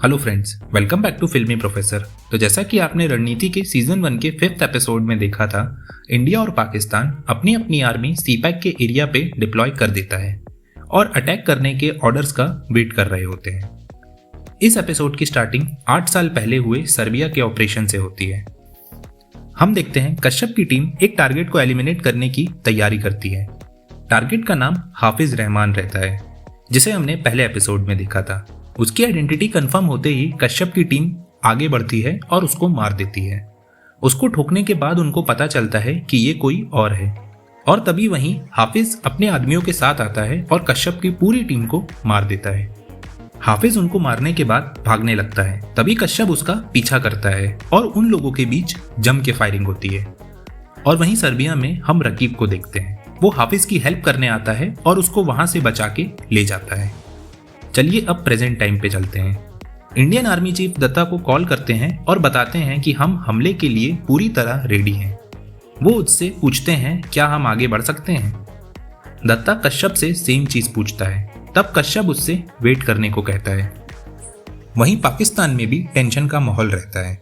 Hello friends, welcome back to filmy professor. तो जैसा कि आपने रणनीति के सीजन 1 के 5th एपिसोड में देखा था, इंडिया और पाकिस्तान अपनी अपनी आर्मी सीपैक के एरिया पे डिप्लॉय कर देता है और अटैक करने के ऑर्डर्स का वेट कर रहे होते हैं। इस एपिसोड की स्टार्टिंग 8 साल पहले हुए सर्बिया के ऑपरेशन से होती है। हम देखते हैं कश्यप की टीम एक टारगेट को एलिमिनेट करने की तैयारी करती है। टारगेट का नाम हाफिज रहमान रहता है, जिसे हमने पहले एपिसोड में देखा था। उसकी आइडेंटिटी कंफर्म होते ही कश्यप की टीम आगे बढ़ती है और उसको मार देती है। उसको ठोकने के बाद उनको पता चलता है कि ये कोई और है, और तभी वहीं हाफिज अपने आदमियों के साथ आता है और कश्यप की पूरी टीम को मार देता है। हाफिज उनको मारने के बाद भागने लगता है, तभी कश्यप उसका पीछा करता है और उन लोगों के बीच जम के फायरिंग होती है। और वहीं सर्बिया में हम रकीब को देखते हैं। वो हाफिज की हेल्प करने आता है और उसको वहां से बचा के ले जाता है। चलिए अब प्रेजेंट टाइम पे चलते हैं। इंडियन आर्मी चीफ दत्ता को कॉल करते हैं और बताते हैं कि हम हमले के लिए पूरी तरह रेडी हैं। वो उससे पूछते हैं क्या हम आगे बढ़ सकते हैं। दत्ता कश्यप से सेम चीज पूछता है। तब कश्यप उससे वेट करने को कहता है। वहीं पाकिस्तान में भी टेंशन का माहौल रहता है।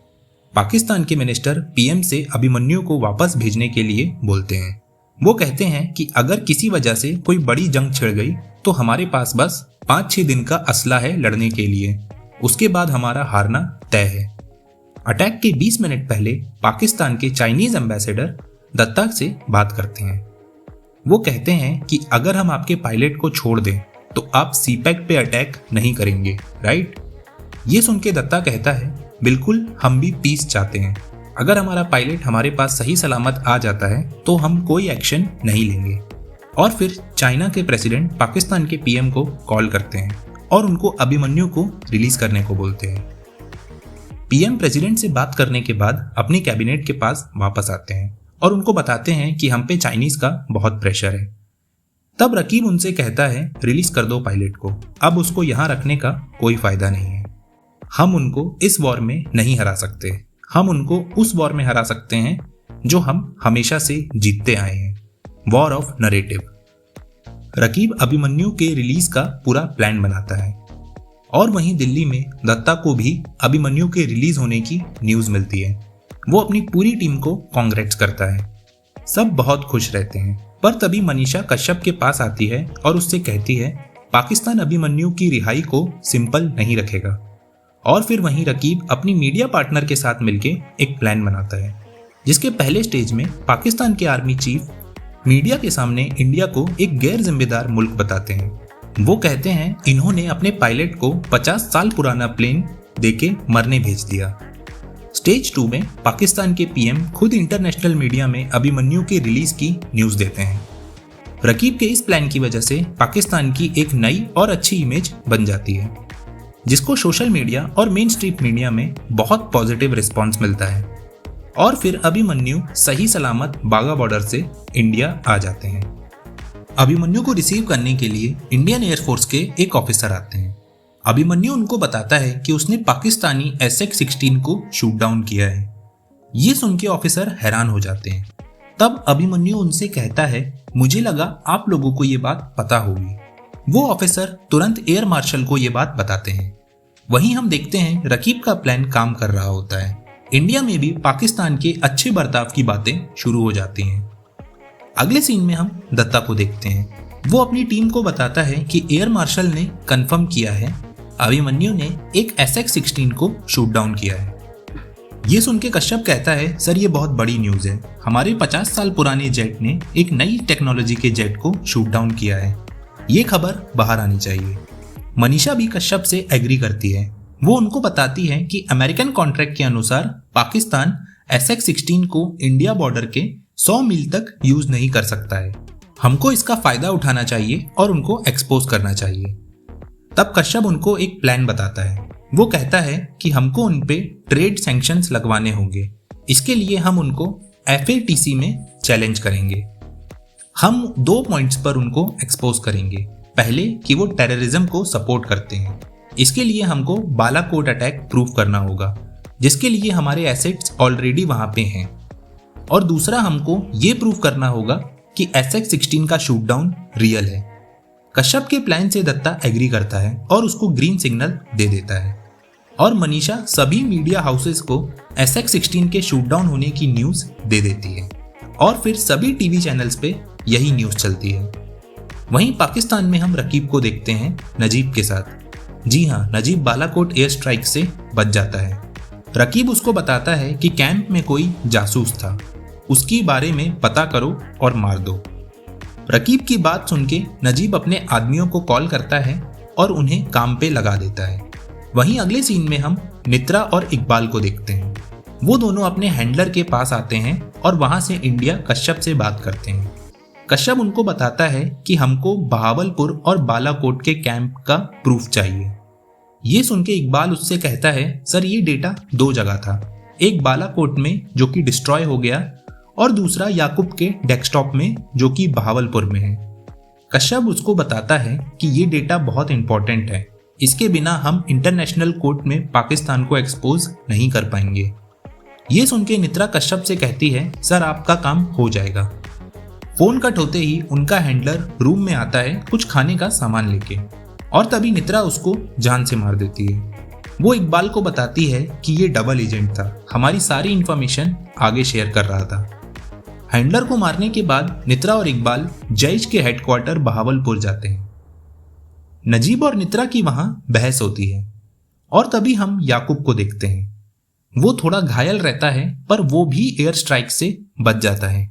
पाकिस्तान के मिनिस्टर पीएम से अभिमन्यु को वापस भेजने के लिए बोलते हैं। वो कहते हैं कि अगर किसी वजह से कोई बड़ी जंग छिड़ गई तो हमारे पास बस 5-6 दिन का असला है लड़ने के लिए, उसके बाद हमारा हारना तय है। अटैक के 20 मिनट पहले पाकिस्तान के चाइनीज एम्बेसडर दत्ता से बात करते हैं। वो कहते हैं कि अगर हम आपके पायलट को छोड़ दें तो आप सीपैक पे अटैक नहीं करेंगे, राइट? ये सुन के दत्ता कहता है बिल्कुल, हम भी पीस चाहते हैं। अगर हमारा पायलट हमारे पास सही सलामत आ जाता है तो हम कोई एक्शन नहीं लेंगे। और फिर चाइना के प्रेसिडेंट पाकिस्तान के पीएम को कॉल करते हैं और उनको अभिमन्यु को रिलीज करने को बोलते हैं। पीएम प्रेसिडेंट से बात करने के बाद अपनी कैबिनेट के पास वापस आते हैं और उनको बताते हैं कि हम पे चाइनीज का बहुत प्रेशर है। तब रकीब उनसे कहता है रिलीज कर दो पायलट को, अब उसको यहाँ रखने का कोई फायदा नहीं है। हम उनको इस वॉर में नहीं हरा सकते, हम उनको उस वॉर में हरा सकते हैं जो हम हमेशा से जीतते आए हैं, war of narrative. Raqib Abhimanyu के रिलीज का पूरा प्लान बनाता है। और वहीं दिल्ली में दत्ता को भी अभिमन्यु के रिलीज होने की न्यूज मिलती है। वो अपनी पूरी टीम को कांग्रेट्स करता है। सब बहुत खुश रहते हैं, पर तभी मनीषा कश्यप के पास आती है और उससे कहती है पाकिस्तान अभिमन्यु की रिहाई को सिंपल नहीं रखेगा। और फिर वहीं रकीब अपनी मीडिया पार्टनर के साथ मिलके एक प्लान बनाता है, जिसके पहले स्टेज में पाकिस्तान के आर्मी चीफ मीडिया के सामने इंडिया को एक गैर जिम्मेदार मुल्क बताते हैं। वो कहते हैं इन्होंने अपने पायलट को 50 साल पुराना प्लेन देके मरने भेज दिया। स्टेज 2 में पाकिस्तान के पीएम खुद इंटरनेशनल मीडिया में अभिमन्यु की रिलीज की न्यूज देते हैं। रकीब के इस प्लान की वजह से पाकिस्तान की एक नई और अच्छी इमेज बन जाती है, जिसको सोशल मीडिया और मेन स्ट्रीम मीडिया में बहुत पॉजिटिव रिस्पॉन्स मिलता है। और फिर अभिमन्यु सही सलामत बाघा बॉर्डर से इंडिया आ जाते हैं। अभिमन्यु को रिसीव करने के लिए इंडियन एयरफोर्स के एक ऑफिसर आते हैं। अभिमन्यु उनको बताता है कि उसने पाकिस्तानी SX-16 को शूट डाउन किया है। ये सुन के ऑफिसर हैरान हो जाते हैं। तब अभिमन्यु उनसे कहता है मुझे लगा आप लोगों को ये बात पता होगी। वो ऑफिसर तुरंत एयर मार्शल को ये बात बताते हैं। वहीं हम देखते हैं रकीब का प्लान काम कर रहा होता है। इंडिया में भी पाकिस्तान के अच्छे बर्ताव की बातें शुरू हो जाती हैं। अगले सीन में हम दत्ता को देखते हैं। वो अपनी टीम को बताता है कि एयर मार्शल ने कंफर्म किया है अभिमन्यु ने एक SX-16 को शूट डाउन किया है। ये सुन के कश्यप कहता है सर, ये बहुत बड़ी न्यूज है। हमारे 50 साल पुराने जेट ने एक नई टेक्नोलॉजी के जेट को शूट डाउन किया है। ये खबर बाहर आनी चाहिए। मनीषा भी कश्यप से एग्री करती है। वो उनको बताती है कि अमेरिकन कॉन्ट्रैक्ट के अनुसार पाकिस्तान SX-16 को इंडिया बॉर्डर के 100 मील तक यूज नहीं कर सकता है। हमको इसका फायदा उठाना चाहिए और उनको एक्सपोज करना चाहिए। तब कश्यप उनको एक प्लान बताता है। वो कहता है कि हमको उन पे ट्रेड सैंक्शंस लगवाने होंगे। इसके लिए हम उनको FATC में चैलेंज करेंगे। हम 2 पॉइंट्स पर उनको एक्सपोज करेंगे। पहले कि वो टेररिज्म को सपोर्ट करते हैं। इसके लिए हमको बालाकोट अटैक प्रूफ करना होगा, जिसके लिए हमारे एसेट्स ऑलरेडी वहां पे हैं। और दूसरा हमको ये प्रूफ करना होगा कि SX-16 का शूट डाउन रियल है। कश्यप के प्लान से दत्ता एग्री करता है और उसको ग्रीन सिग्नल दे देता है। और मनीषा सभी मीडिया हाउसेस को SX-16 के शूटडाउन होने की न्यूज दे देती है और फिर सभी टीवी चैनल्स पे यही न्यूज चलती है। वहीं पाकिस्तान में हम रकीब को देखते हैं नजीब के साथ। जी हाँ, नजीब बालाकोट एयर स्ट्राइक से बच जाता है। रकीब उसको बताता है कि कैंप में कोई जासूस था, उसके बारे में पता करो और मार दो। रकीब की बात सुन के नजीब अपने आदमियों को कॉल करता है और उन्हें काम पे लगा देता है। वहीं अगले सीन में हम नित्रा और इकबाल को देखते हैं। वो दोनों अपने हैंडलर के पास आते हैं और वहां से इंडिया कश्यप से बात करते हैं। कश्यप उनको बताता है कि हमको बहावलपुर और बालाकोट के कैंप का प्रूफ चाहिए। ये सुन के इकबाल उससे कहता है, सर ये डेटा 2 जगह था, एक बालाकोट में जो कि डिस्ट्रॉय हो गया और दूसरा याकूब के डेस्कटॉप में जो कि बहावलपुर में है। कश्यप उसको बताता है कि ये डेटा बहुत इंपॉर्टेंट है, इसके बिना हम इंटरनेशनल कोर्ट में पाकिस्तान को एक्सपोज नहीं कर पाएंगे। ये सुन के नित्रा कश्यप से कहती है, सर आपका काम हो जाएगा। फोन कट होते ही उनका हैंडलर रूम में आता है कुछ खाने का सामान लेके और तभी नित्रा उसको जान से मार देती है। वो इकबाल को बताती है कि ये डबल एजेंट था, हमारी सारी इंफॉर्मेशन आगे शेयर कर रहा था। हैंडलर को मारने के बाद नित्रा और इकबाल जैश के हेडक्वार्टर बहावलपुर जाते हैं। नजीब और नित्रा की वहां बहस होती है और तभी हम याकूब को देखते हैं। वो थोड़ा घायल रहता है पर वो भी एयर स्ट्राइक से बच जाता है।